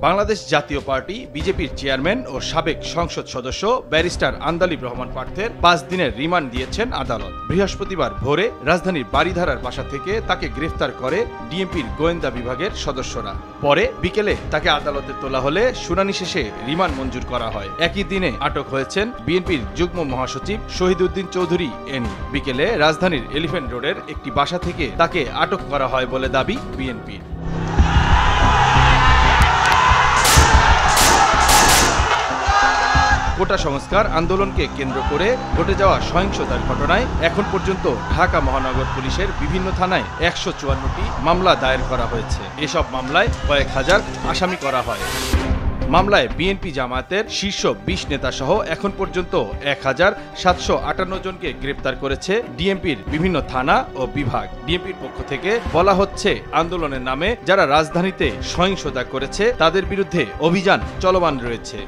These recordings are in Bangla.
বাংলাদেশ জাতীয় পার্টি বিজেপির চেয়ারম্যান ও সাবেক সংসদ সদস্য ব্যারিস্টার আন্দালিব রহমান পার্থের 5 দিনের রিমান্ড দিয়েছেন আদালত। বৃহস্পতিবার ভোরে রাজধানীর বারিধারার বাসা থেকে তাকে গ্রেফতার করে ডিএমপির গোয়েন্দা বিভাগের সদস্যরা। পরে বিকেলে তাকে আদালতে তোলা হলে শুনানি শেষে রিমান্ড মঞ্জুর করা হয়। একই দিনে আটক হয়েছেন বিএনপির যুগ্ম মহাসচিব শহীদউদ্দিন চৌধুরী এনি। বিকেলে রাজধানীর এলিফ্যান্ট রোডের একটি বাসা থেকে তাকে আটক করা হয় বলে দাবি বিএনপির। কোটা সংস্কার আন্দোলনকে কেন্দ্র করে ঘটে যাওয়া সহিংসতার ঘটনায় এখন পর্যন্ত ঢাকা মহানগর পুলিশের বিভিন্ন থানায় 154টি মামলা দায়ের করা হয়েছে। এসব মামলায় কয়েক হাজার আসামি করা হয়। মামলায় বিএনপি জামায়াতের শীর্ষ 20 নেতা সহ এখন পর্যন্ত 1758 জনকে গ্রেপ্তার করেছে ডিএমপির বিভিন্ন থানা ও বিভাগ। ডিএমপির পক্ষ থেকে বলা হচ্ছে, আন্দোলনের নামে যারা রাজধানীতে সহিংসতা করেছে তাদের বিরুদ্ধে অভিযান চলমান রয়েছে।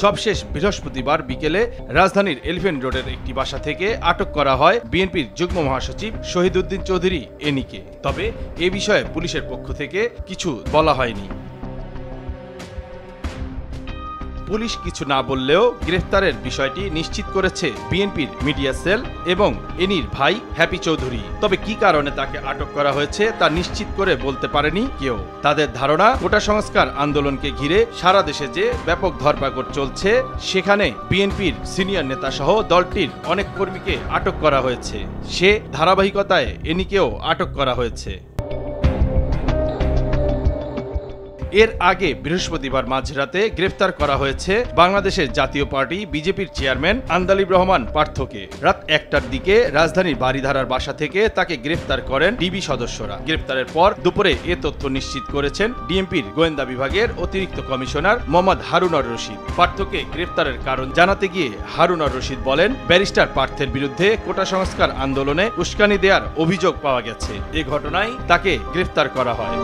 সবশেষ বৃহস্পতিবার বিকেলে রাজধানীর এলিফ্যান্ট রোডের একটি বাসা থেকে আটক করা হয় বিএনপির যুগ্ম মহাসচিব শহীদউদ্দিন চৌধুরী এনিকে। তবে এ বিষয়ে পুলিশের পক্ষ থেকে কিছু বলা হয়নি। পুলিশ কিছু না বললেও গ্রেফতারের বিষয়টি নিশ্চিত করেছে বিএনপির মিডিয়া সেল এবং এনির ভাই হ্যাপি চৌধুরী। তবে কি কারণে তাকে আটক করা হয়েছে তা নিশ্চিত করে বলতে পারেনি কেউ। তাদের ধারণা, কোটা সংস্কার আন্দোলনকে ঘিরে সারা দেশে যে ব্যাপক ধরপাকড় চলছে, সেখানে বিএনপির সিনিয়র নেতা সহ দলটির অনেক কর্মীকে আটক করা হয়েছে। সে ধারাবাহিকতায় এনিকেও আটক করা হয়েছে। এর আগে বৃহস্পতিবার মাঝরাতে গ্রেফতার করা হয়েছে বাংলাদেশের জাতীয় পার্টি বিজেপির চেয়ারম্যান আন্দালিব রহমান পার্থকে। রাত 1টার দিকে রাজধানীর বারিধারার বাসা থেকে তাকে গ্রেফতার করেন ডিবি সদস্যরা। গ্রেফতারের পর দুপুরে এ তথ্য নিশ্চিত করেছেন ডিএমপির গোয়েন্দা বিভাগের অতিরিক্ত কমিশনার মোহাম্মদ হারুনর রশিদ। পার্থকে গ্রেফতারের কারণ জানাতে গিয়ে হারুনর রশিদ বলেন, ব্যারিস্টার পার্থের বিরুদ্ধে কোটা সংস্কার আন্দোলনে উস্কানি দেওয়ার অভিযোগ পাওয়া গেছে। এ ঘটনায় তাকে গ্রেফতার করা হয়।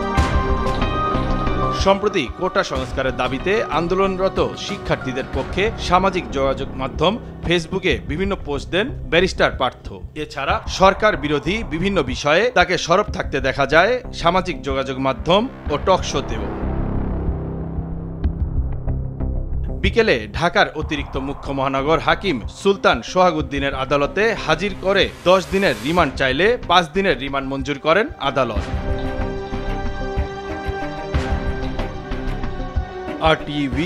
সম্প্রতি কোটা সংস্কারের দাবিতে আন্দোলনরত শিক্ষার্থীদের পক্ষে সামাজিক যোগাযোগ মাধ্যম ফেসবুকে বিভিন্ন পোস্ট দেন ব্যারিস্টার পার্থ। এছাড়া সরকার বিরোধী বিভিন্ন বিষয়ে তাকে সরব থাকতে দেখা যায় সামাজিক যোগাযোগ মাধ্যম ও টক শোতেও। বিকেলে ঢাকার অতিরিক্ত মুখ্য মহানগর হাকিম সুলতান সোহাগউদ্দিনের আদালতে হাজির করে 10 দিনের রিমান্ড চাইলে 5 দিনের রিমান্ড মঞ্জুর করেন আদালত। RTV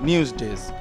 news desk.